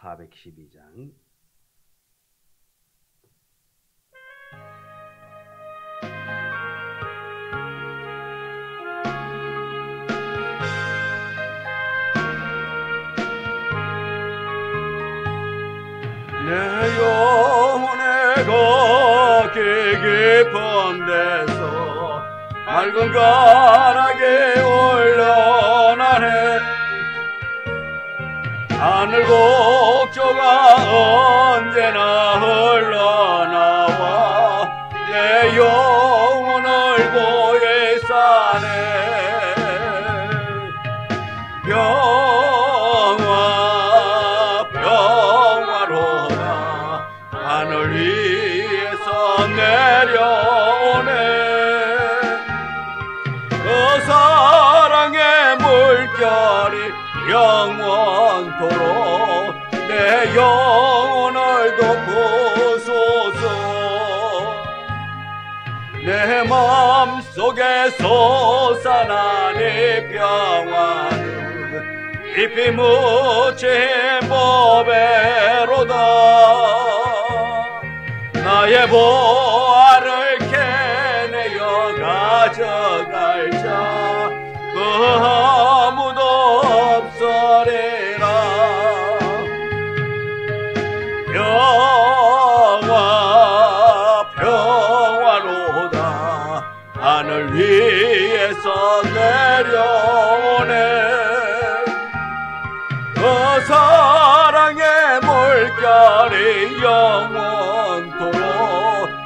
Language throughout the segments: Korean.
412장 내 영혼의 거기 깊은 데서 맑은 가락이 올려나네. 하늘 곡조가 언제나 흘러나와 내 영혼을 고에 싸네. 평화로다 하늘 위에서 내려오네. 그 사랑의 물결이 영원토록 내 영혼을 덮으소서. 내 마음속에 솟아나는 평화는 깊이 묻힌 보배로다. 나의 보화를 캐내어 가져갈 자 그 아무도 없으리라. 평화로다 하늘 위에서 내려오네. 그 사랑의 물결이 영원토록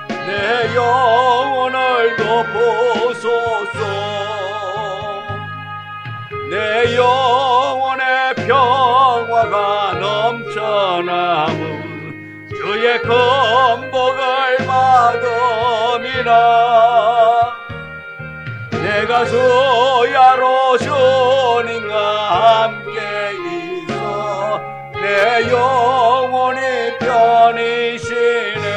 내 영혼을 덮으소서. 내 영혼의 평화가 넘쳐나면 주의 건복을 받음이라. 내가 주야로 주님과 함께 있어 내 영혼이 편이시네.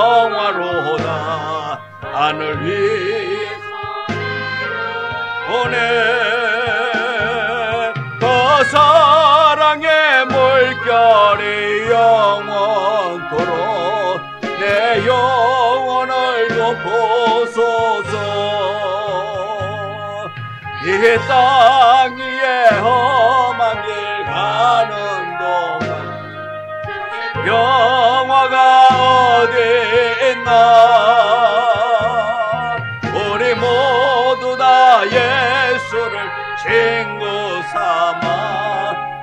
평화로다 하늘 위에서 오네. 그 사랑의 물결이 영원토록 내 영혼을 덮으소서. 이 땅 위에 험한 길 가는 동안 평화가 어디 있나. 우리 모두 다 예수를 친구 삼아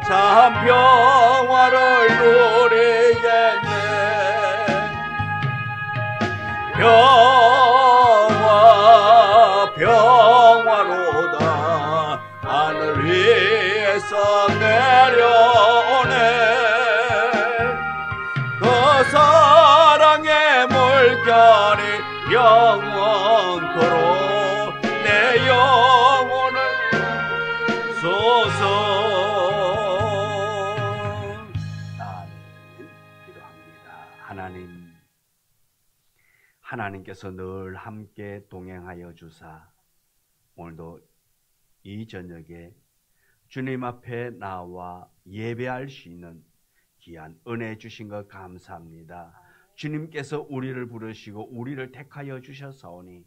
참 평화를 누리겠네. 평화로다 하늘 위에서 내려오네. 그 사랑의 물결이 영원토록 내 영혼을 쏘소. 기도합니다. 하나님께서 늘 함께 동행하여 주사 오늘도 이 저녁에 주님 앞에 나와 예배할 수 있는 귀한 은혜 주신 것 감사합니다. 주님께서 우리를 부르시고 우리를 택하여 주셨사오니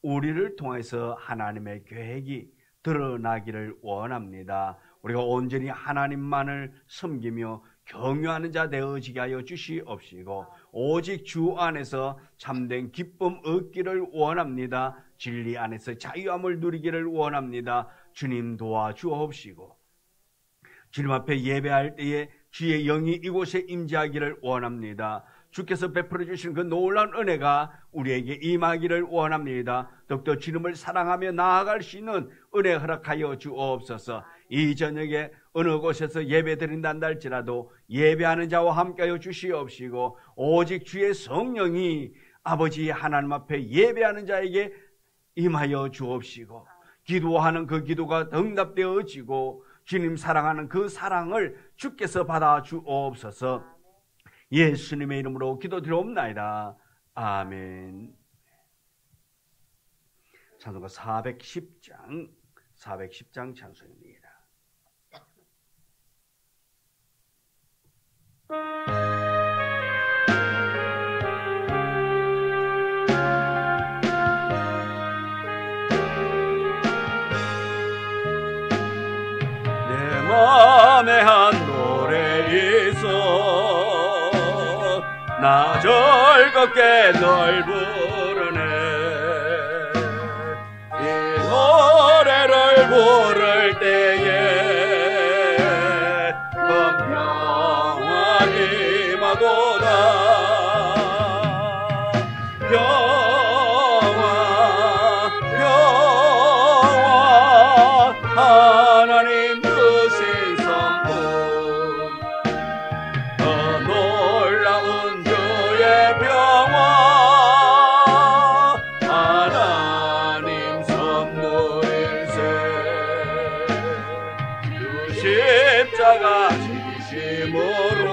우리를 통해서 하나님의 계획이 드러나기를 원합니다. 우리가 온전히 하나님만을 섬기며 경유하는 자 되어지게 하여 주시옵시고 오직 주 안에서 참된 기쁨 얻기를 원합니다. 진리 안에서 자유함을 누리기를 원합니다. 주님 도와주옵시고 주님 앞에 예배할 때에 주의 영이 이곳에 임재하기를 원합니다. 주께서 베풀어 주신 그 놀라운 은혜가 우리에게 임하기를 원합니다. 더욱더 주님을 사랑하며 나아갈 수 있는 은혜 허락하여 주옵소서. 이 저녁에 어느 곳에서 예배드린다 할지라도 예배하는 자와 함께하여 주시옵시고 오직 주의 성령이 아버지 하나님 앞에 예배하는 자에게 임하여 주옵시고 기도하는 그 기도가 응답되어지고 주님 사랑하는 그 사랑을 주께서 받아 주옵소서. 예수님의 이름으로 기도드리옵나이다. 아멘. 찬송가 410장 찬송입니다. 내 맘에 한 노래 있어 나 즐겁게 널 부르네 이 노래를 부를 때에 평화 임하도다 평화 하나님 주신 선물 더 놀라운 주의 평화 하나님 선물일세 주 십자가 지심으로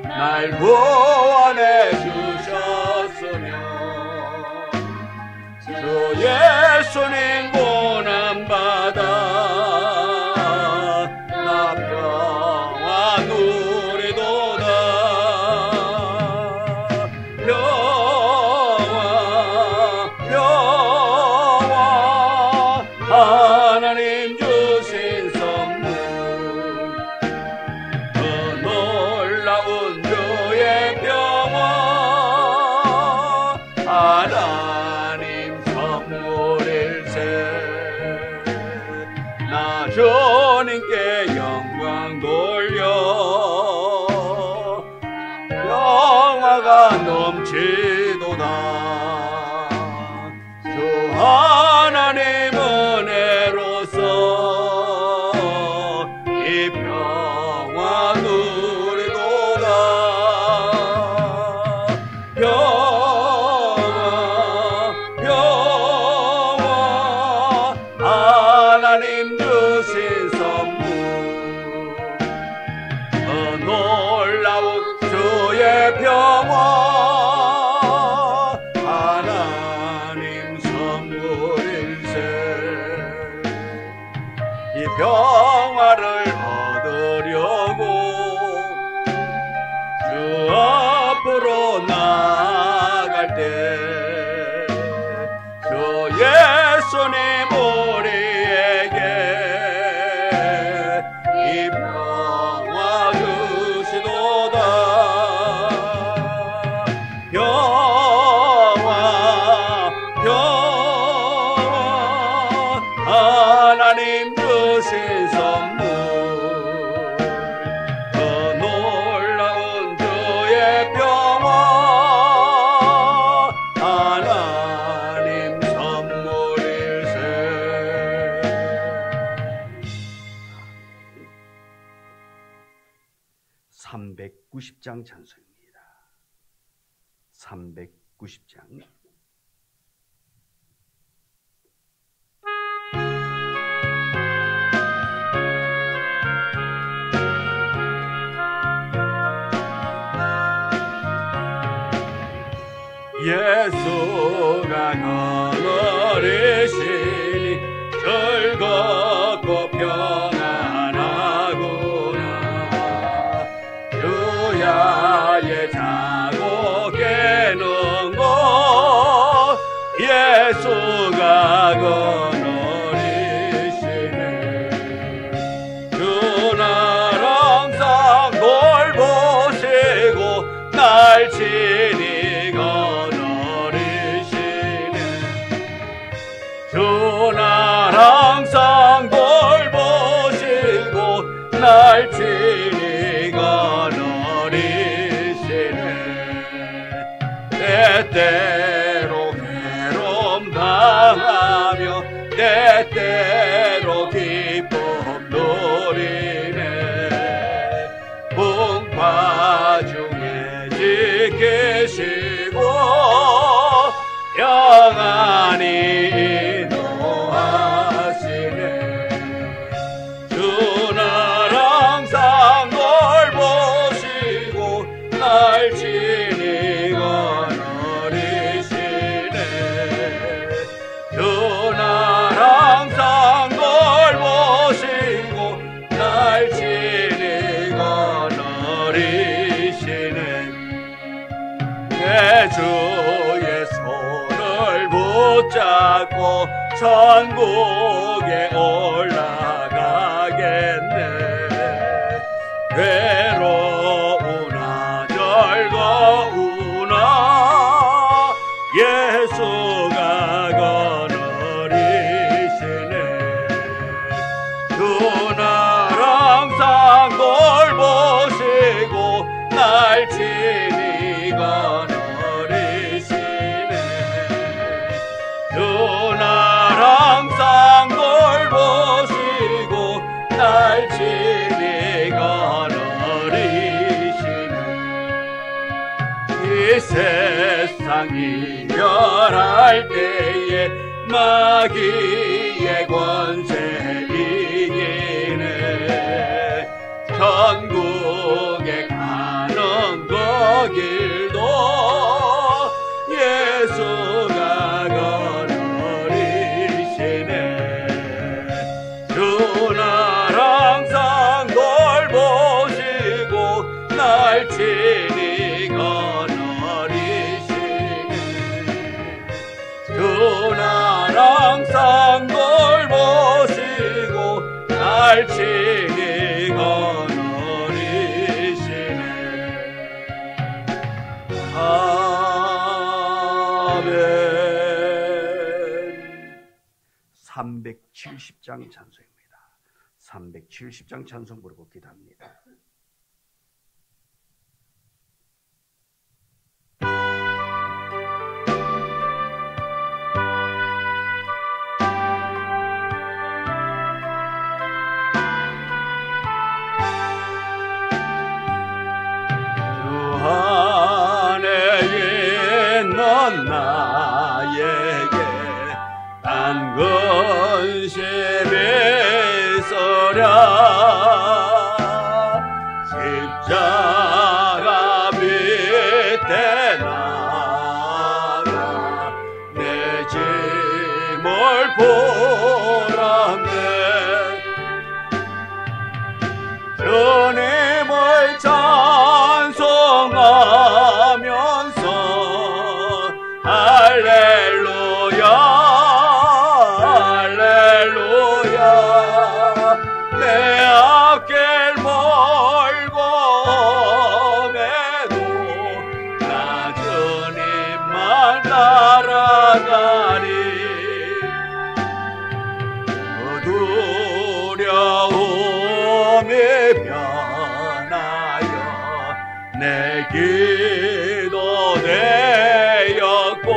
날 구원해 주셨으며 주 예수님 고난받아 나 평화 누리도다 평화 하나님 주신 선물 더 놀라운 주의 평화 하나님 선물일세 나 주님께 영광 돌려 평화가 넘치도다 주 하나님 은혜로서 이 평화 누리도다 평화 하나님 주신 선물 더 놀라운 주의 평화 하나님 선물일세 이 평화를 얻으려고 주 앞으로 나아갈 때 주 예수님 우리에게 이 평화 주시도다 평화 하나님 주신 선물 더 놀라운 주의 평화 하나님 선물일세 390장 찬송입니다. 390장 예수가 거느리시니 즐겁고 평안하구나 주야의 자고 깨는 것 예수가 거느리시네 주 날 항상 돌보시고 날 친히 주 날 항상 돌보시고 날 친히 거느리시네 때때로 괴로움 당하며 때때로 기쁨 누리네 풍파 중에 지키시고 평안히 주 날 항상 타고 천국에 올라가겠네. 외로우나 즐거우나 예수가 거느리시네. 그날 항상 돌보시고 날 친히 거느리시네. 그날 항상 돌보시고 날 친히 거느리시네. 이 세상 이별할 때에 마귀의 권세 이기네. 천국에 가는 그 길도 예수가 거느리시네. 그날 항상 돌보시고 날 친히 거느리시네. 그날 항상 돌보시고 날 친히 거느리시네. 아멘. 370장 찬송입니다. 370장 찬송 부르고 기도합니다. 주 안에 있는 나에게 딴 근심이 있으랴. 십자가 밑에 나가 내 짐을 보란네. 주님을 찬송하면서 할렐루야 할렐루야. 내 앞길 멀고 매도 나 주님만 따라가리. 두려움이 변하여 내 기도 되었고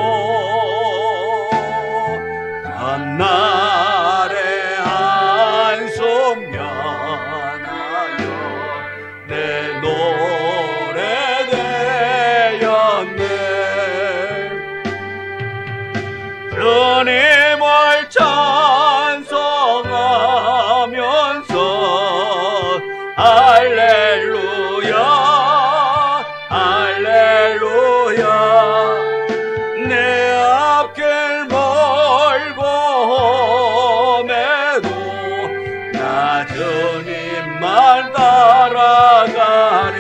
전날의 한숨 변하여 내 노래 되었네. 주님을 찬송하면서 할렐루야 할렐루야. 내 앞길 멀고 험해도 나 주님만 따라가리.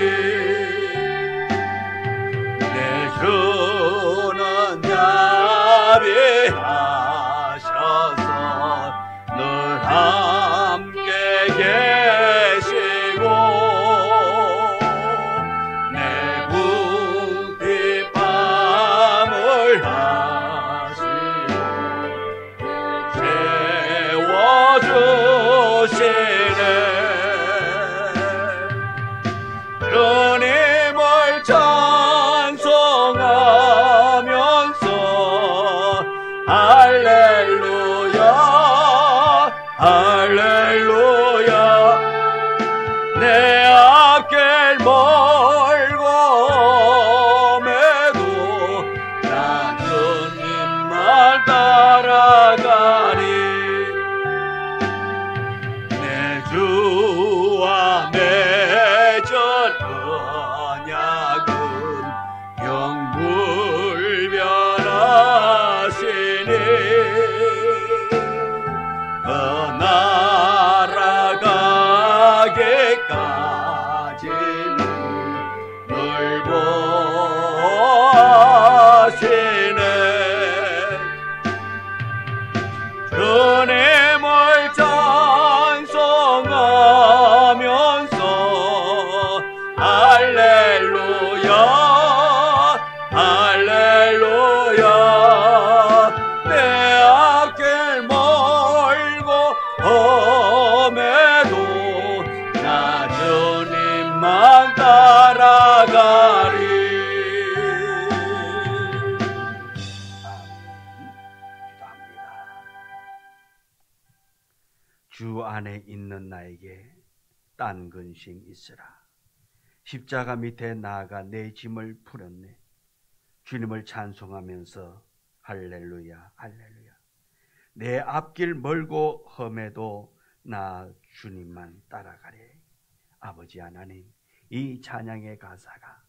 내 주는 자비하셔서 늘 함께 계시고 내 궁핍함을 하시고 채워주시네. 주님을 찬송하면서 할렐루야 할렐루야. 내 앞길 멀고 매도 나 주님만 따라가리. 내 주와 맺은 언약은 영불변하시니 그 나라 가기까지는 늘 보시네. 주님을 찬송하면서 할렐루야 할렐루야 내 앞길 멀고 험해도 나 주님만 따라가리. 주 안에 있는 나에게 딴 근심 있으라. 십자가 밑에 나아가 내 짐을 풀었네. 주님을 찬송하면서 할렐루야 할렐루야 내 앞길 멀고 험해도 나 주님만 따라가래. 아버지 하나님, 이 찬양의 가사가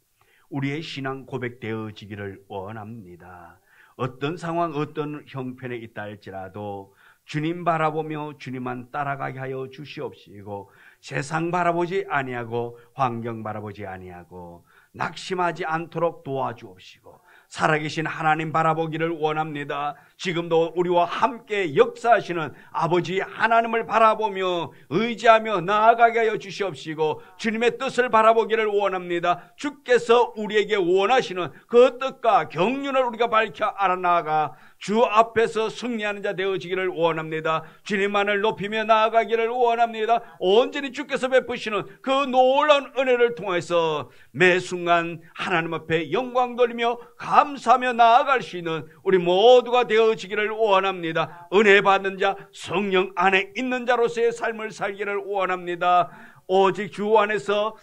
우리의 신앙 고백되어지기를 원합니다. 어떤 상황 어떤 형편에 있다 할지라도 주님 바라보며 주님만 따라가게 하여 주시옵시고, 세상 바라보지 아니하고 환경 바라보지 아니하고 낙심하지 않도록 도와주옵시고, 살아계신 하나님 바라보기를 원합니다. 지금도 우리와 함께 역사하시는 아버지 하나님을 바라보며 의지하며 나아가게 하여 주시옵시고, 주님의 뜻을 바라보기를 원합니다. 주께서 우리에게 원하시는 그 뜻과 경륜을 우리가 밝혀 알아나가 주 앞에서 승리하는 자 되어지기를 원합니다. 주님만을 높이며 나아가기를 원합니다. 온전히 주께서 베푸시는 그 놀라운 은혜를 통해서 매 순간 하나님 앞에 영광 돌리며 감사하며 나아갈 수 있는 우리 모두가 되어지기를 원합니다. 은혜 받는 자, 성령 안에 있는 자로서의 삶을 살기를 원합니다. 오직 주 안에서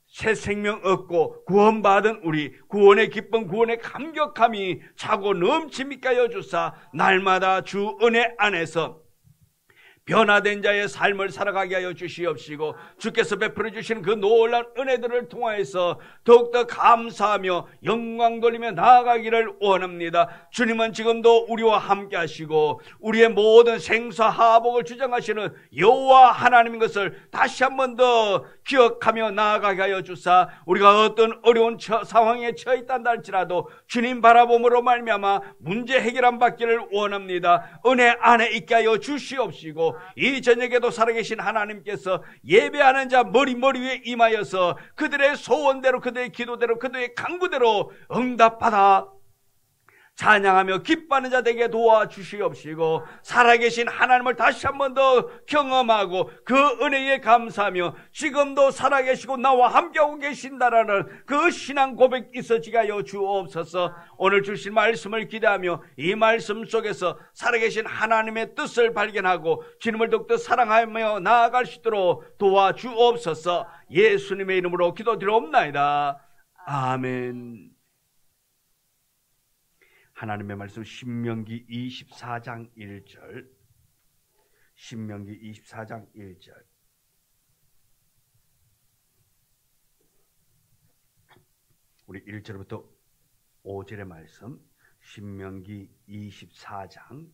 새 생명 얻고 구원받은 우리, 구원의 기쁨, 구원의 감격함이 차고 넘치게 하여 주사 날마다 주 은혜 안에서 변화된 자의 삶을 살아가게 하여 주시옵시고, 주께서 베풀어 주시는 그 놀라운 은혜들을 통하여서 더욱더 감사하며 영광 돌리며 나아가기를 원합니다. 주님은 지금도 우리와 함께 하시고 우리의 모든 생사하복을 주장하시는 여호와 하나님인 것을 다시 한 번 더 기억하며 나아가게 하여 주사, 우리가 어떤 어려운 상황에 처해 있다 할지라도 주님 바라봄으로 말미암아 문제 해결함 받기를 원합니다. 은혜 안에 있게 하여 주시옵시고, 이 저녁에도 살아계신 하나님께서 예배하는 자 머리 위에 임하여서 그들의 소원대로, 그들의 기도대로, 그들의 간구대로 응답받아 찬양하며 기뻐하는 자 되게 도와주시옵시고, 살아계신 하나님을 다시 한 번 더 경험하고 그 은혜에 감사하며 지금도 살아계시고 나와 함께하고 계신다라는 그 신앙 고백 있어지게 하여 주옵소서. 오늘 주신 말씀을 기대하며 이 말씀 속에서 살아계신 하나님의 뜻을 발견하고 주님을 더욱더 사랑하며 나아갈 수 있도록 도와주옵소서. 예수님의 이름으로 기도드리옵나이다. 아멘. 하나님의 말씀 신명기 24장 1절, 신명기 24장 1절. 우리 1절부터 5절의 말씀, 신명기 24장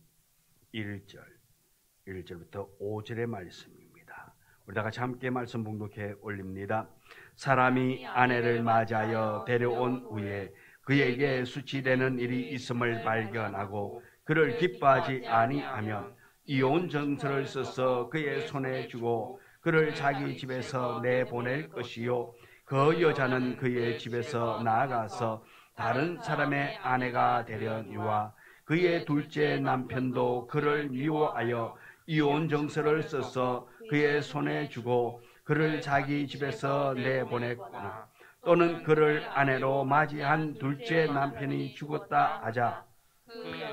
1절부터 5절의 말씀입니다. 우리 다 같이 함께 말씀 봉독해 올립니다. 사람이 아내를 맞이하여 데려온 후에 그에게 수치되는 일이 있음을 발견하고 그를 기뻐하지 아니하면 이혼 정서를 써서 그의 손에 주고 그를 자기 집에서 내보낼 것이요, 그 여자는 그의 집에서 나가서 다른 사람의 아내가 되려니와 그의 둘째 남편도 그를 미워하여 이혼 정서를 써서 그의 손에 주고 그를 자기 집에서 내보냈구나. 또는 그를 아내로 맞이한 둘째 남편이 죽었다 하자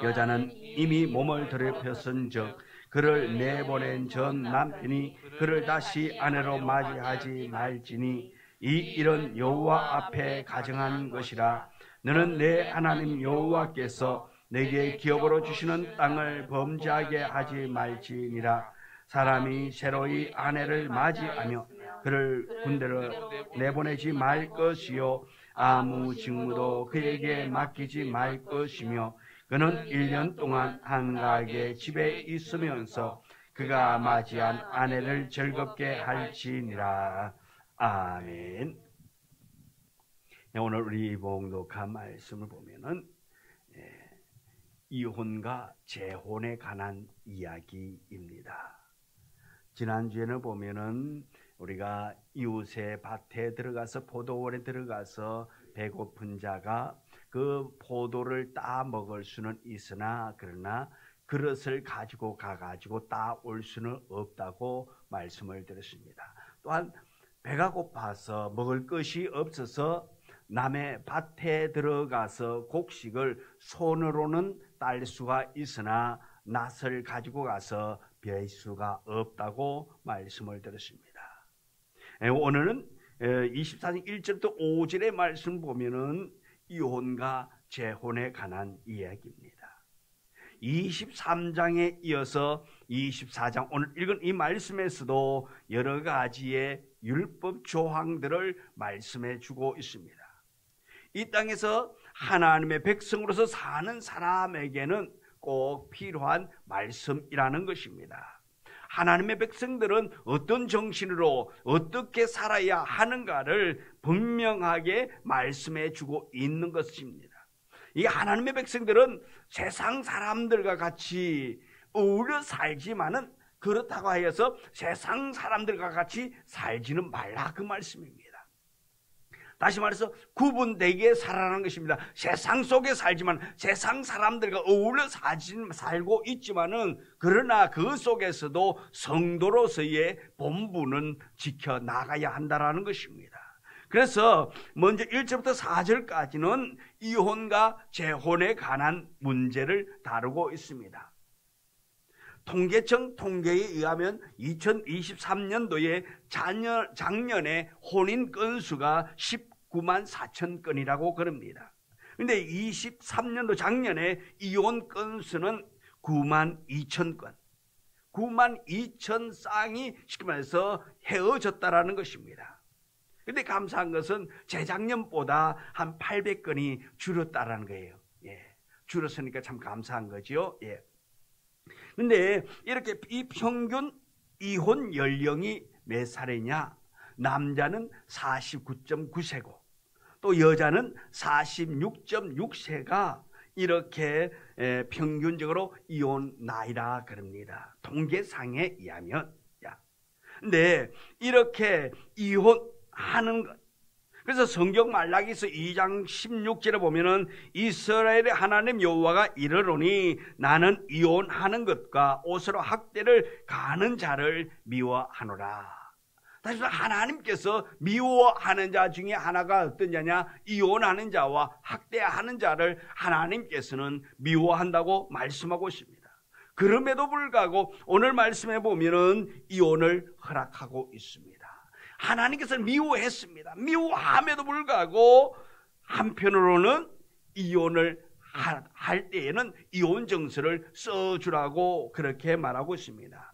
여자는 이미 몸을 더럽혔은즉 그를 내보낸 전 남편이 그를 다시 아내로 맞이하지 말지니 이 일은 여호와 앞에 가정한 것이라. 너는 내 하나님 여호와께서 내게 기업으로 주시는 땅을 범죄하게 하지 말지니라. 사람이 새로이 아내를 맞이하며 그를 군대로 내보내지 말 것이요, 아무 직무도 그에게 맡기지 말 것이며 그는 1년 동안 한가하게 집에 있으면서 그가 맞이한 아내를 즐겁게 할지니라. 아멘. 오늘 우리 봉독한 말씀을 보면은 이혼과 재혼에 관한 이야기입니다. 지난주에는 보면은 우리가 이웃의 밭에 들어가서 포도원에 들어가서 배고픈 자가 그 포도를 따 먹을 수는 있으나 그러나 그릇을 가지고 가가지고 따 올 수는 없다고 말씀을 드렸습니다. 또한 배가 고파서 먹을 것이 없어서 남의 밭에 들어가서 곡식을 손으로는 딸 수가 있으나 낫을 가지고 가서 별 수가 없다고 말씀을 드렸습니다. 오늘은 24장 1절부터 5절의 말씀 보면은 이혼과 재혼에 관한 이야기입니다. 23장에 이어서 24장 오늘 읽은 이 말씀에서도 여러 가지의 율법 조항들을 말씀해 주고 있습니다. 이 땅에서 하나님의 백성으로서 사는 사람에게는 꼭 필요한 말씀이라는 것입니다. 하나님의 백성들은 어떤 정신으로 어떻게 살아야 하는가를 분명하게 말씀해 주고 있는 것입니다. 이 하나님의 백성들은 세상 사람들과 같이 어울려 살지만은 그렇다고 하여서 세상 사람들과 같이 살지는 말라 그 말씀입니다. 다시 말해서 구분되게 살아가는 것입니다. 세상 속에 살지만 세상 사람들과 어울려 살고 있지만은 그러나 그 속에서도 성도로서의 본분은 지켜나가야 한다는 것입니다. 그래서 먼저 1절부터 4절까지는 이혼과 재혼에 관한 문제를 다루고 있습니다. 통계청 통계에 의하면 2023년도에 작년에 혼인 건수가 19만 4천 건이라고 그럽니다. 그런데 23년도 작년에 이혼 건수는 9만 2천 건, 9만 2천 쌍이 쉽게 말해서 헤어졌다라는 것입니다. 그런데 감사한 것은 재작년보다 한 800건이 줄었다라는 거예요. 예, 줄었으니까 참 감사한 거죠. 예. 근데 이렇게 이 평균 이혼 연령이 몇 살이냐? 남자는 49.9세고 또 여자는 46.6세가 이렇게 평균적으로 이혼 나이라 그럽니다. 통계상에 의하면. 근데 이렇게 이혼하는 것, 그래서 성경 말라기서 2장 16절에 보면은 이스라엘의 하나님 여호와가 이르노니 나는 이혼하는 것과 옷으로 학대를 가하는 자를 미워하노라. 다시 말해서 하나님께서 미워하는 자 중에 하나가 어떤 자냐? 이혼하는 자와 학대하는 자를 하나님께서는 미워한다고 말씀하고 있습니다. 그럼에도 불구하고 오늘 말씀해 보면은 이혼을 허락하고 있습니다. 하나님께서는 미워했습니다. 미워함에도 불구하고 한편으로는 이혼을 할 때에는 이혼 정서를 써주라고 그렇게 말하고 있습니다.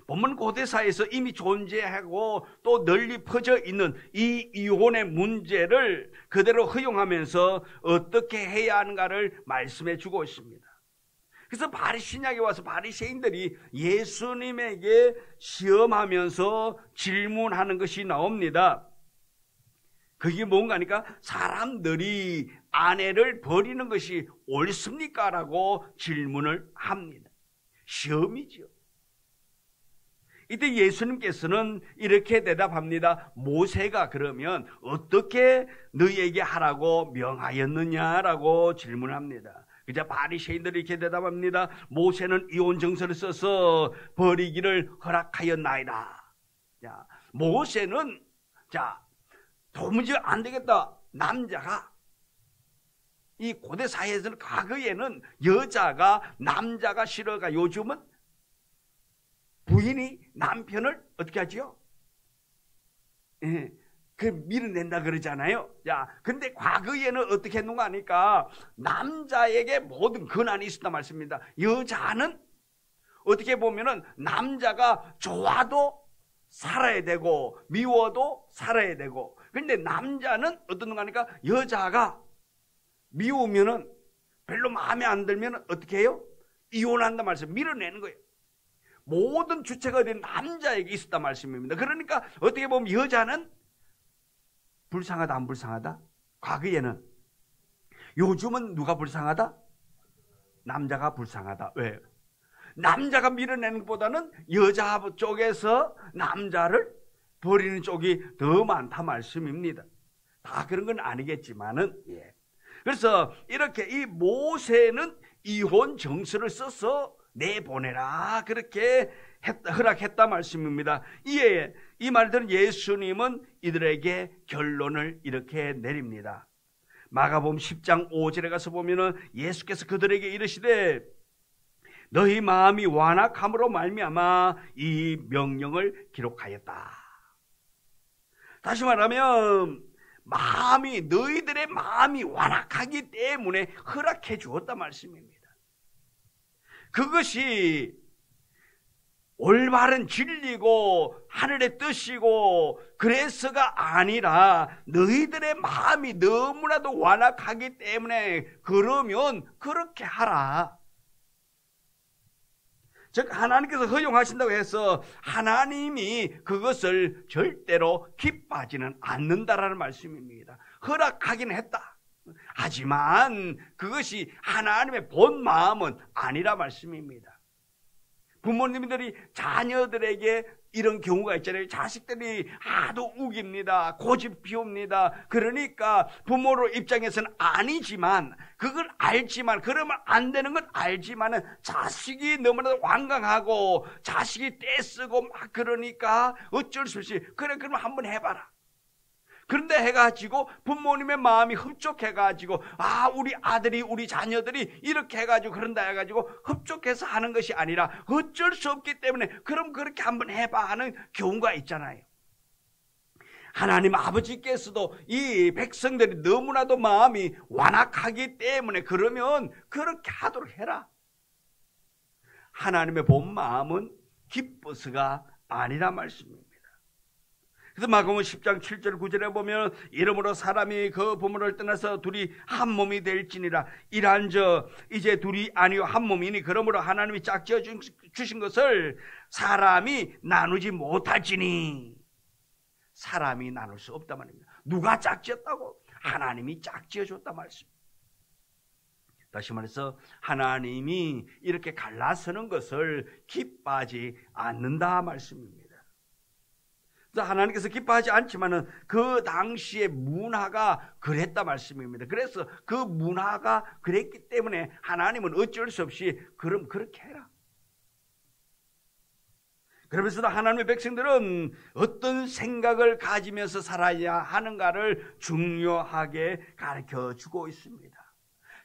본문 고대사에서 이미 존재하고 또 널리 퍼져 있는 이 이혼의 문제를 그대로 허용하면서 어떻게 해야 하는가를 말씀해 주고 있습니다. 그래서 신약에 와서 바리새인들이 예수님에게 시험하면서 질문하는 것이 나옵니다. 그게 뭔가 하니까 사람들이 아내를 버리는 것이 옳습니까? 라고 질문을 합니다. 시험이죠. 이때 예수님께서는 이렇게 대답합니다. 모세가 그러면 어떻게 너희에게 하라고 명하였느냐라고 질문합니다. 그자 바리새인들이 이렇게 대답합니다. 모세는 이혼 정서를 써서 버리기를 허락하였나이다. 자, 모세는 도무지 안 되겠다. 남자가 이 고대 사회에서는 과거에는 여자가 남자가 싫어가 요즘은 부인이 남편을 어떻게 하지요? 밀어낸다 그러잖아요. 근데 과거에는 어떻게 했는가 하니까 남자에게 모든 권한이 있었단 말씀입니다. 여자는 어떻게 보면은 남자가 좋아도 살아야 되고 미워도 살아야 되고, 근데 남자는 어떤가 하니까 여자가 미우면은 별로 마음에 안 들면 어떻게 해요? 이혼한단 말씀, 밀어내는 거예요. 모든 주체가 된 남자에게 있었단 말씀입니다. 그러니까 어떻게 보면 여자는 불쌍하다 안 불쌍하다? 과거에는 요즘은 누가 불쌍하다? 남자가 불쌍하다. 왜? 남자가 밀어내는 것보다는 여자 쪽에서 남자를 버리는 쪽이 더 많다 말씀입니다. 다 그런 건 아니겠지만은, 예. 그래서 이렇게 이 모세는 이혼 정서를 써서 내보내라 그렇게 허락했다 말씀입니다. 이에 이 말들은 예수님은 이들에게 결론을 이렇게 내립니다. 마가복음 10장 5절에 가서 보면은 예수께서 그들에게 이르시되 너희 마음이 완악함으로 말미암아 이 명령을 기록하였다. 다시 말하면 너희들의 마음이 완악하기 때문에 허락해 주었다 말씀입니다. 그것이 올바른 진리고 하늘의 뜻이고 그래서가 아니라 너희들의 마음이 너무나도 완악하기 때문에 그러면 그렇게 하라. 즉 하나님께서 허용하신다고 해서 하나님이 그것을 절대로 기뻐하지는 않는다라는 말씀입니다. 허락하긴 했다. 하지만 그것이 하나님의 본 마음은 아니라 말씀입니다. 부모님들이 자녀들에게 이런 경우가 있잖아요. 자식들이 하도 우깁니다. 고집 피웁니다. 그러니까 부모로 입장에서는 아니지만 그걸 알지만 그러면 안 되는 건 알지만은 자식이 너무나도 완강하고 자식이 떼쓰고 막 그러니까 어쩔 수 없이 그래 그러면 한번 해봐라. 그런데 해가지고 부모님의 마음이 흡족해가지고 우리 아들이 우리 자녀들이 이렇게 해가지고 그런다 해가지고 흡족해서 하는 것이 아니라 어쩔 수 없기 때문에 그럼 그렇게 한번 해봐 하는 경우가 있잖아요. 하나님 아버지께서도 이 백성들이 너무나도 마음이 완악하기 때문에 그러면 그렇게 하도록 해라. 하나님의 본 마음은 기뻐서가 아니라 말씀입니다. 그래서 마가복음 10장 7절 9절에 보면 이러므로 사람이 그 부모를 떠나서 둘이 한 몸이 될지니라. 이란저 이제 둘이 아니요 한 몸이니 그러므로 하나님이 짝지어 주신 것을 사람이 나누지 못할지니. 사람이 나눌 수 없단 말입니다. 누가 짝지었다고? 하나님이 짝지어 줬단 말씀입니다. 다시 말해서 하나님이 이렇게 갈라서는 것을 기뻐하지 않는다 말씀입니다. 하나님께서 기뻐하지 않지만은 그 당시의 문화가 그랬다 말씀입니다. 그래서 그 문화가 그랬기 때문에 하나님은 어쩔 수 없이 그럼 그렇게 해라. 그러면서도 하나님의 백성들은 어떤 생각을 가지면서 살아야 하는가를 중요하게 가르쳐주고 있습니다.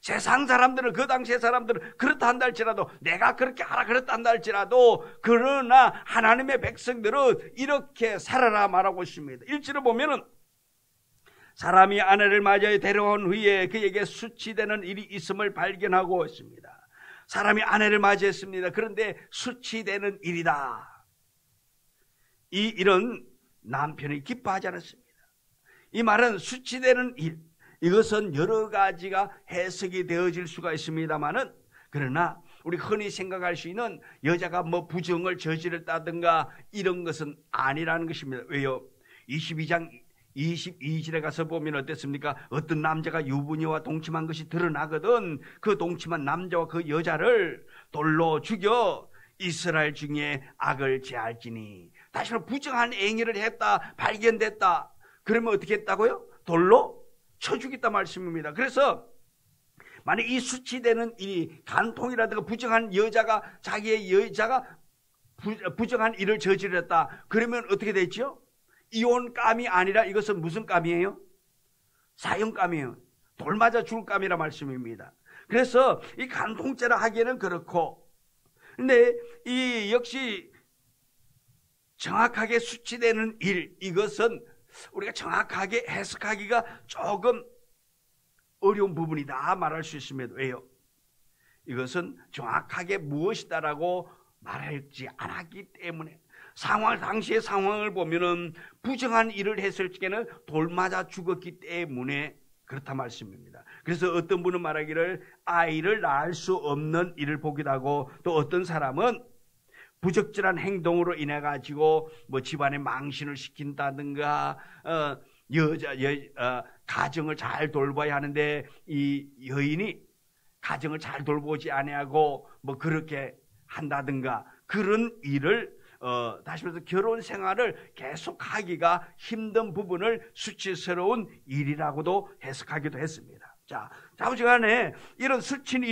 세상 사람들은 그 당시의 사람들은 그렇다 한다 할지라도 내가 그렇게 하라 그렇다 한다 할지라도 그러나 하나님의 백성들은 이렇게 살아라 말하고 있습니다. 1절을 보면은 사람이 아내를 맞이하여 데려온 후에 그에게 수치되는 일이 있음을 발견하고 있습니다. 사람이 아내를 맞이했습니다. 그런데 수치되는 일이다. 이 일은 남편이 기뻐하지 않았습니다. 이 말은 수치되는 일, 이것은 여러 가지가 해석이 되어질 수가 있습니다만은 그러나 우리 흔히 생각할 수 있는 여자가 뭐 부정을 저질렀다든가 이런 것은 아니라는 것입니다. 왜요? 22장 22절에 가서 보면 어땠습니까? 어떤 남자가 유부녀와 동침한 것이 드러나거든 그 동침한 남자와 그 여자를 돌로 죽여 이스라엘 중에 악을 제할지니. 다시 말해 부정한 행위를 했다 발견됐다 그러면 어떻게 했다고요? 돌로 쳐 죽였다 말씀입니다. 그래서 만약 이 수치되는 일이 간통이라든가 부정한 여자가 자기의 여자가 부정한 일을 저질렀다 그러면 어떻게 되죠? 이혼감이 아니라 이것은 무슨 감이에요? 사형감이에요. 돌 맞아 죽을 감이라 말씀입니다. 그래서 이 간통죄라 하기에는 그렇고 근데 이 역시 정확하게 수치되는 일 이것은 우리가 정확하게 해석하기가 조금 어려운 부분이다 말할 수 있습니다. 왜요? 이것은 정확하게 무엇이다라고 말하지 않았기 때문에 당시의 상황을 보면은 부정한 일을 했을 적에는 돌 맞아 죽었기 때문에 그렇다 말씀입니다. 그래서 어떤 분은 말하기를 아이를 낳을 수 없는 일을 보기도 하고 또 어떤 사람은 부적절한 행동으로 인해 가지고 뭐 집안에 망신을 시킨다든가 가정을 잘 돌봐야 하는데 이 여인이 가정을 잘 돌보지 아니하고 뭐 그렇게 한다든가 그런 일을 다시 말해서 결혼 생활을 계속하기가 힘든 부분을 수치스러운 일이라고도 해석하기도 했습니다. 자, 자부지간에 이런 수치스러운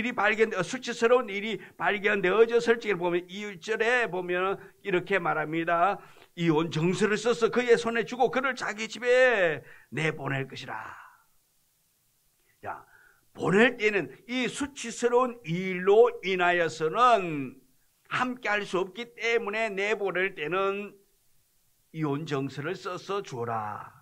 일이 발견되어졌을 적에 보면 2절에 보면 이렇게 말합니다. 이혼 정서를 써서 그의 손에 주고 그를 자기 집에 내보낼 것이라. 자, 보낼 때는 이 수치스러운 일로 인하여서는 함께 할 수 없기 때문에 내보낼 때는 이혼 정서를 써서 줘라.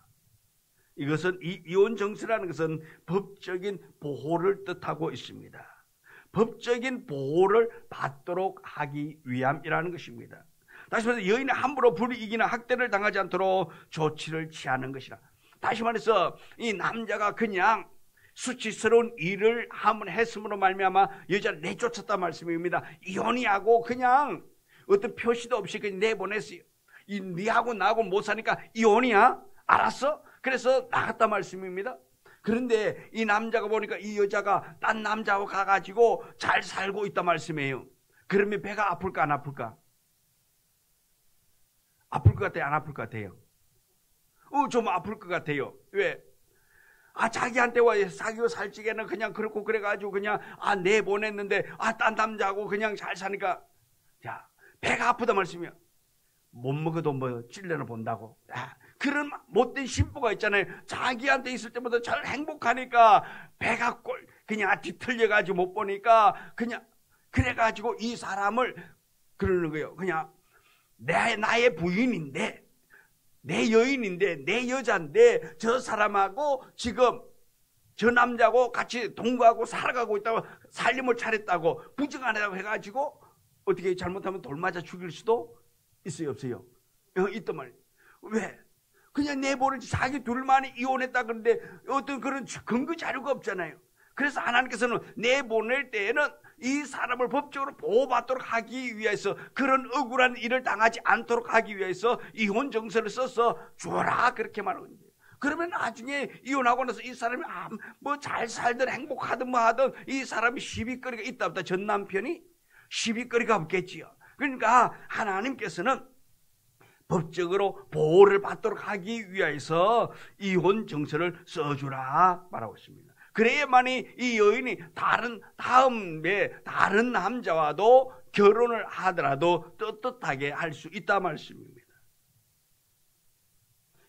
이것은 이혼 정서라는 것은 법적인 보호를 뜻하고 있습니다. 법적인 보호를 받도록 하기 위함이라는 것입니다. 다시 말해서 여인이 함부로 불이익이나 학대를 당하지 않도록 조치를 취하는 것이라. 다시 말해서 이 남자가 그냥 수치스러운 일을 한번 했음으로 말미암아 여자를 내쫓았단 말씀입니다. 이혼이 하고 그냥 어떤 표시도 없이 그냥 내보냈어요. 니하고 나하고 못 사니까 이혼이야? 알았어? 그래서 나갔단 말씀입니다. 그런데 이 남자가 보니까 이 여자가 딴 남자하고 가가지고 잘 살고 있단 말씀이에요. 그러면 배가 아플까 안 아플까? 아플 것 같아요? 안 아플 것 같아요? 좀 아플 것 같아요. 왜? 자기한테 와 사귀고 살 적에는 그냥 그렇고 그래가지고 그냥 내보냈는데 딴 남자하고 그냥 잘 사니까 자 배가 아프다 말씀이야. 못 먹어도 뭐 찔러는 본다고. 그런 못된 심보가 있잖아요. 자기한테 있을 때보다 잘 행복하니까 배가 그냥 뒤틀려가지고 못 보니까 그냥 그래가지고 이 사람을 그러는 거예요. 그냥 나의 부인인데 내 여인인데 내 여자인데 저 사람하고 지금 저 남자하고 같이 동거하고 살아가고 있다고 살림을 차렸다고 부정하다고 해가지고 어떻게 잘못하면 돌 맞아 죽일 수도 있어요 없어요? 있단 말이에요. 왜? 그냥 내보내지 자기 둘만이 이혼했다 그러는데 어떤 그런 근거 자료가 없잖아요. 그래서 하나님께서는 내보낼 때에는 이 사람을 법적으로 보호받도록 하기 위해서 그런 억울한 일을 당하지 않도록 하기 위해서 이혼 정서를 써서 주어라 그렇게 말하는 거예요. 그러면 나중에 이혼하고 나서 이 사람이 뭐 잘 살든 행복하든 뭐 하든 이 사람이 시비거리가 있다 없다 전 남편이 시비거리가 없겠지요. 그러니까 하나님께서는 법적으로 보호를 받도록 하기 위해서 이혼 정서를 써주라 말하고 있습니다. 그래야만이 이 여인이 다음에 다른 남자와도 결혼을 하더라도 떳떳하게 할 수 있다 말씀입니다.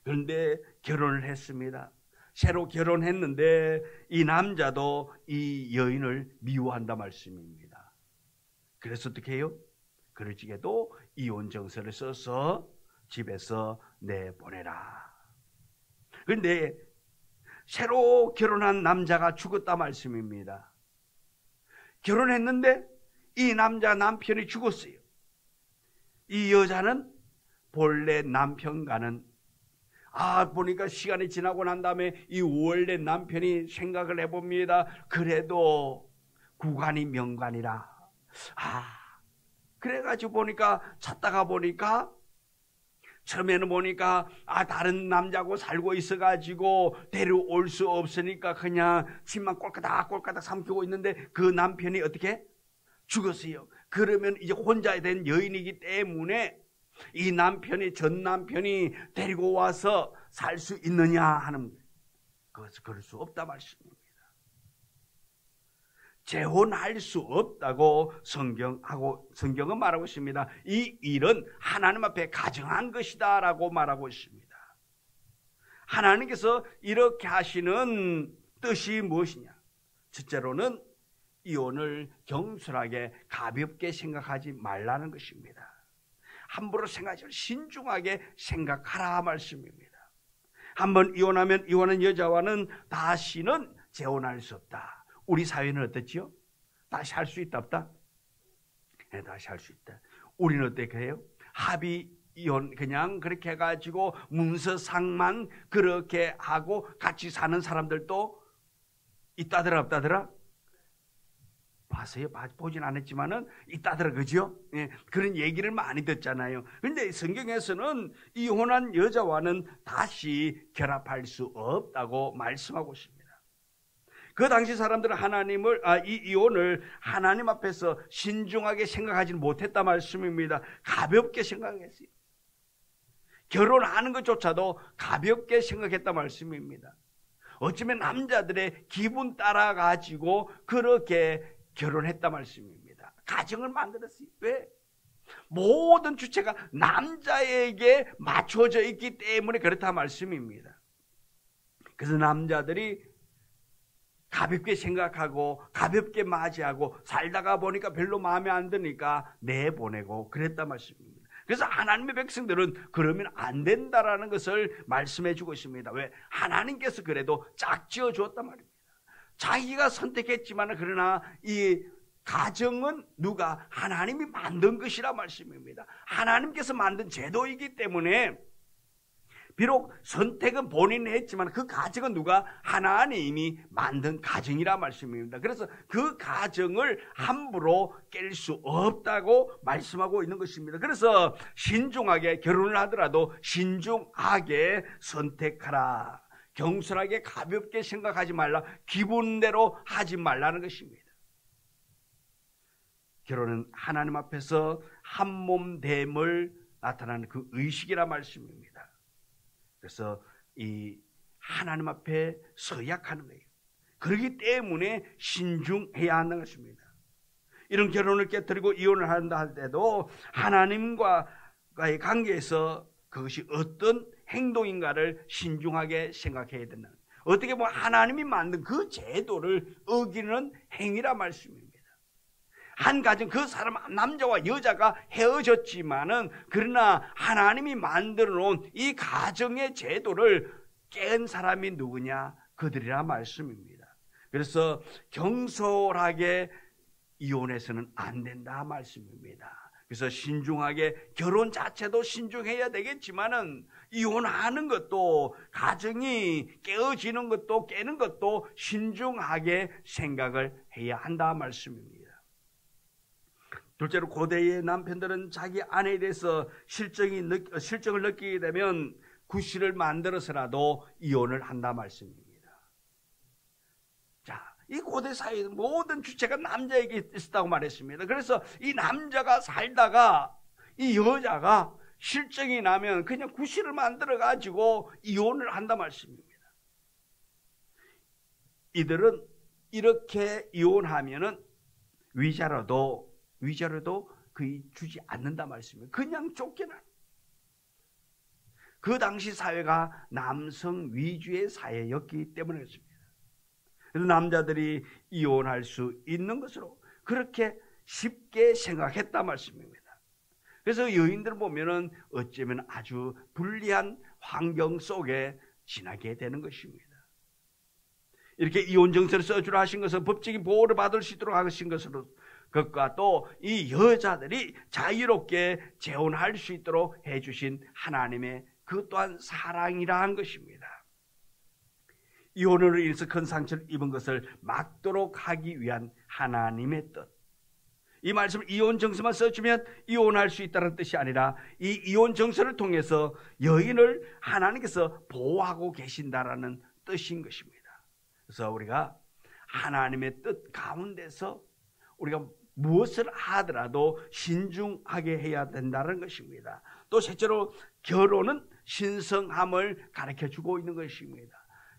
그런데 결혼을 했습니다. 새로 결혼했는데 이 남자도 이 여인을 미워한다 말씀입니다. 그래서 어떻게 해요? 그러지게도 이혼 정서를 써서 집에서 내보내라. 그런데 새로 결혼한 남자가 죽었다 말씀입니다. 결혼했는데 이 남편이 죽었어요. 이 여자는 본래 남편과는 보니까 시간이 지나고 난 다음에 이 원래 남편이 생각을 해봅니다. 그래도 구간이 명간이라. 그래가지고 보니까 찾다가 보니까 처음에는 보니까 다른 남자하고 살고 있어가지고 데려올 수 없으니까 그냥 침만 꼴까닥 삼키고 있는데 그 남편이 어떻게? 죽었어요. 그러면 이제 혼자 된 여인이기 때문에 이 남편이 전 남편이 데리고 와서 살 수 있느냐 하는 그것을 그럴 수 없다 말씀입니다. 재혼할 수 없다고 성경은 말하고 있습니다. 이 일은 하나님 앞에 가정한 것이다 라고 말하고 있습니다. 하나님께서 이렇게 하시는 뜻이 무엇이냐? 첫째로는 이혼을 경솔하게 가볍게 생각하지 말라는 것입니다. 함부로 생각하지 말고 신중하게 생각하라 말씀입니다. 한번 이혼하면 이혼한 여자와는 다시는 재혼할 수 없다. 우리 사회는 어떻지요? 다시 할 수 있다 없다? 네, 다시 할 수 있다. 우리는 어떻게 해요? 합의 이혼 그냥 그렇게 해가지고 문서상만 그렇게 하고 같이 사는 사람들도 있다더라 없다더라? 봤어요? 보진 않았지만은 있다더라, 그죠? 예, 그런 얘기를 많이 듣잖아요. 근데 성경에서는 이혼한 여자와는 다시 결합할 수 없다고 말씀하고 있습니다. 그 당시 사람들은 이 이혼을 하나님 앞에서 신중하게 생각하지 못했다 말씀입니다. 가볍게 생각했어요. 결혼하는 것조차도 가볍게 생각했다 말씀입니다. 어쩌면 남자들의 기분 따라가지고 그렇게 결혼했다 말씀입니다. 가정을 만들었어요. 왜? 모든 주체가 남자에게 맞춰져 있기 때문에 그렇다 말씀입니다. 그래서 남자들이 가볍게 생각하고 가볍게 맞이하고 살다가 보니까 별로 마음에 안 드니까 내보내고 그랬단 말씀입니다. 그래서 하나님의 백성들은 그러면 안 된다라는 것을 말씀해 주고 있습니다. 왜? 하나님께서 그래도 짝지어 주었단 말입니다. 자기가 선택했지만 그러나 이 가정은 누가? 하나님이 만든 것이라 말씀입니다. 하나님께서 만든 제도이기 때문에 비록 선택은 본인이 했지만 그 가정은 누가? 하나님이 만든 가정이라 말씀입니다. 그래서 그 가정을 함부로 깰 수 없다고 말씀하고 있는 것입니다. 그래서 신중하게 결혼을 하더라도 신중하게 선택하라. 경솔하게 가볍게 생각하지 말라. 기분대로 하지 말라는 것입니다. 결혼은 하나님 앞에서 한몸됨을 나타나는 그 의식이라 말씀입니다. 그래서 이 하나님 앞에 서약하는 거예요. 그렇기 때문에 신중해야 하는 것입니다. 이런 결혼을 깨뜨리고 이혼을 한다 할 때도 하나님과의 관계에서 그것이 어떤 행동인가를 신중하게 생각해야 된다. 어떻게 보면 하나님이 만든 그 제도를 어기는 행위라 말씀입니다. 한 가정, 그 사람 남자와 여자가 헤어졌지만은 그러나 하나님이 만들어 놓은 이 가정의 제도를 깬 사람이 누구냐? 그들이라 말씀입니다. 그래서 경솔하게 이혼해서는 안 된다 말씀입니다. 그래서 신중하게 결혼 자체도 신중해야 되겠지만은 이혼하는 것도 가정이 깨어지는 것도 깨는 것도 신중하게 생각을 해야 한다 말씀입니다. 둘째로 고대의 남편들은 자기 아내에 대해서 실정을 느끼게 되면 구실을 만들어서라도 이혼을 한다 말씀입니다. 자, 이 고대 사회의 모든 주체가 남자에게 있었다고 말했습니다. 그래서 이 남자가 살다가 이 여자가 실정이 나면 그냥 구실을 만들어 가지고 이혼을 한다 말씀입니다. 이들은 이렇게 이혼하면은 위자료도 거의 주지 않는다 말씀이에요. 그냥 쫓겨나. 그 당시 사회가 남성 위주의 사회였기 때문에 그렇습니다. 그래서 남자들이 이혼할 수 있는 것으로 그렇게 쉽게 생각했다 말씀입니다. 그래서 여인들 보면은 어쩌면 아주 불리한 환경 속에 지나게 되는 것입니다. 이렇게 이혼 정서를 써주라 하신 것은 법적인 보호를 받을 수 있도록 하신 것으로 그것과 또 이 여자들이 자유롭게 재혼할 수 있도록 해주신 하나님의 그 또한 사랑이라는 것입니다. 이혼으로 인해서 큰 상처를 입은 것을 막도록 하기 위한 하나님의 뜻. 이 말씀을 이혼 정서만 써주면 이혼할 수 있다는 뜻이 아니라 이 이혼 정서를 통해서 여인을 하나님께서 보호하고 계신다라는 뜻인 것입니다. 그래서 우리가 하나님의 뜻 가운데서 우리가 무엇을 하더라도 신중하게 해야 된다는 것입니다. 또 셋째로 결혼은 신성함을 가르쳐주고 있는 것입니다.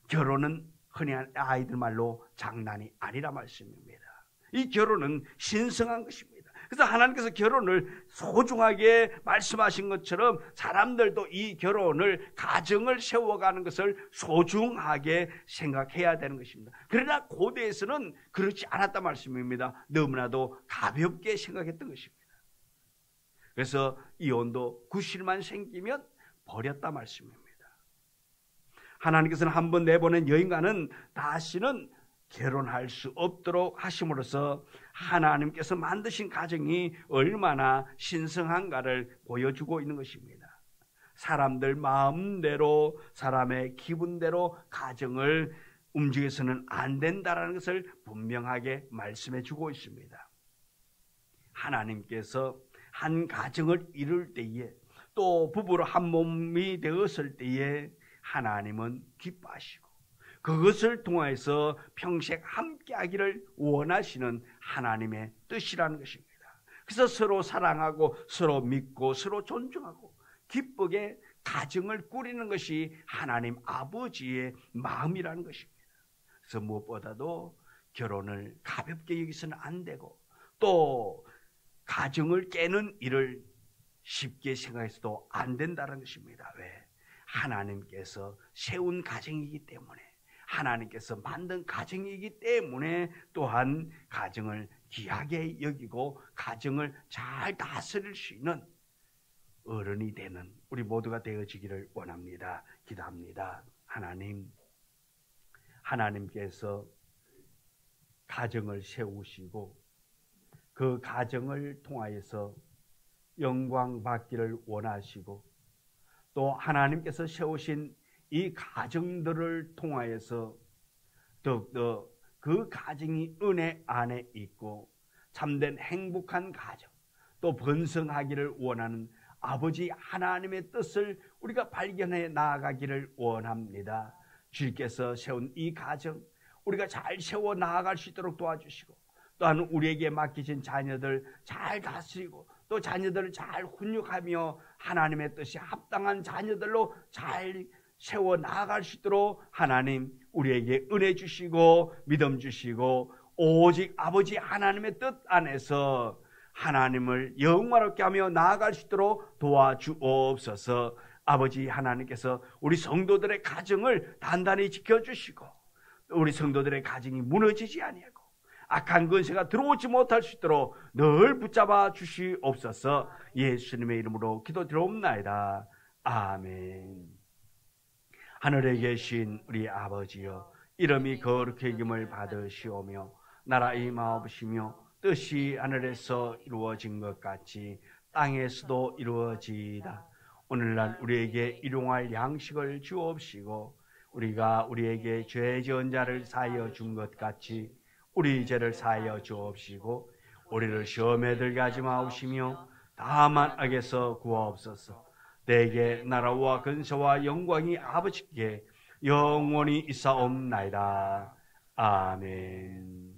결혼은 흔히 아이들 말로 장난이 아니라 말씀입니다. 이 결혼은 신성한 것입니다. 그래서 하나님께서 결혼을 소중하게 말씀하신 것처럼 사람들도 이 결혼을 가정을 세워가는 것을 소중하게 생각해야 되는 것입니다. 그러나 고대에서는 그렇지 않았단 말씀입니다. 너무나도 가볍게 생각했던 것입니다. 그래서 이혼도 구실만 생기면 버렸다 말씀입니다. 하나님께서는 한 번 내보낸 여인과는 다시는 결혼할 수 없도록 하심으로써 하나님께서 만드신 가정이 얼마나 신성한가를 보여주고 있는 것입니다. 사람들 마음대로 사람의 기분대로 가정을 움직여서는 안 된다라는 것을 분명하게 말씀해 주고 있습니다. 하나님께서 한 가정을 이룰 때에 또 부부로 한 몸이 되었을 때에 하나님은 기뻐하시고 그것을 통해서 평생 함께하기를 원하시는 하나님의 뜻이라는 것입니다. 그래서 서로 사랑하고 서로 믿고 서로 존중하고 기쁘게 가정을 꾸리는 것이 하나님 아버지의 마음이라는 것입니다. 그래서 무엇보다도 결혼을 가볍게 여기서는 안 되고 또 가정을 깨는 일을 쉽게 생각해서도 안 된다는 것입니다. 왜? 하나님께서 세운 가정이기 때문에, 하나님께서 만든 가정이기 때문에 또한 가정을 귀하게 여기고 가정을 잘 다스릴 수 있는 어른이 되는 우리 모두가 되어지기를 원합니다. 기도합니다. 하나님께서 가정을 세우시고 그 가정을 통하여서 영광 받기를 원하시고 또 하나님께서 세우신 이 가정들을 통하여서 더욱더 그 가정이 은혜 안에 있고 참된 행복한 가정 또 번성하기를 원하는 아버지 하나님의 뜻을 우리가 발견해 나아가기를 원합니다. 주께서 세운 이 가정 우리가 잘 세워 나아갈 수 있도록 도와주시고 또한 우리에게 맡기신 자녀들 잘 다스리고 또 자녀들을 잘 훈육하며 하나님의 뜻이 합당한 자녀들로 잘 세워 나아갈 수 있도록 하나님 우리에게 은혜 주시고 믿음 주시고 오직 아버지 하나님의 뜻 안에서 하나님을 영광롭게 하며 나아갈 수 있도록 도와주옵소서. 아버지 하나님께서 우리 성도들의 가정을 단단히 지켜주시고 우리 성도들의 가정이 무너지지 아니하고 악한 권세가 들어오지 못할 수 있도록 늘 붙잡아 주시옵소서. 예수님의 이름으로 기도드리옵나이다. 아멘. 하늘에 계신 우리 아버지여, 이름이 거룩히 여김을 받으시오며 나라 임하옵시며 뜻이 하늘에서 이루어진 것 같이 땅에서도 이루어지이다. 오늘날 우리에게 일용할 양식을 주옵시고 우리가 우리에게 죄 지은 자를 사하여 준 것 같이 우리 죄를 사하여 주옵시고 우리를 시험에 들게 하지 마옵시며 다만 악에서 구하옵소서. 내게 나라와 근세와 영광이 아버지께 영원히 있사옵나이다. 아멘.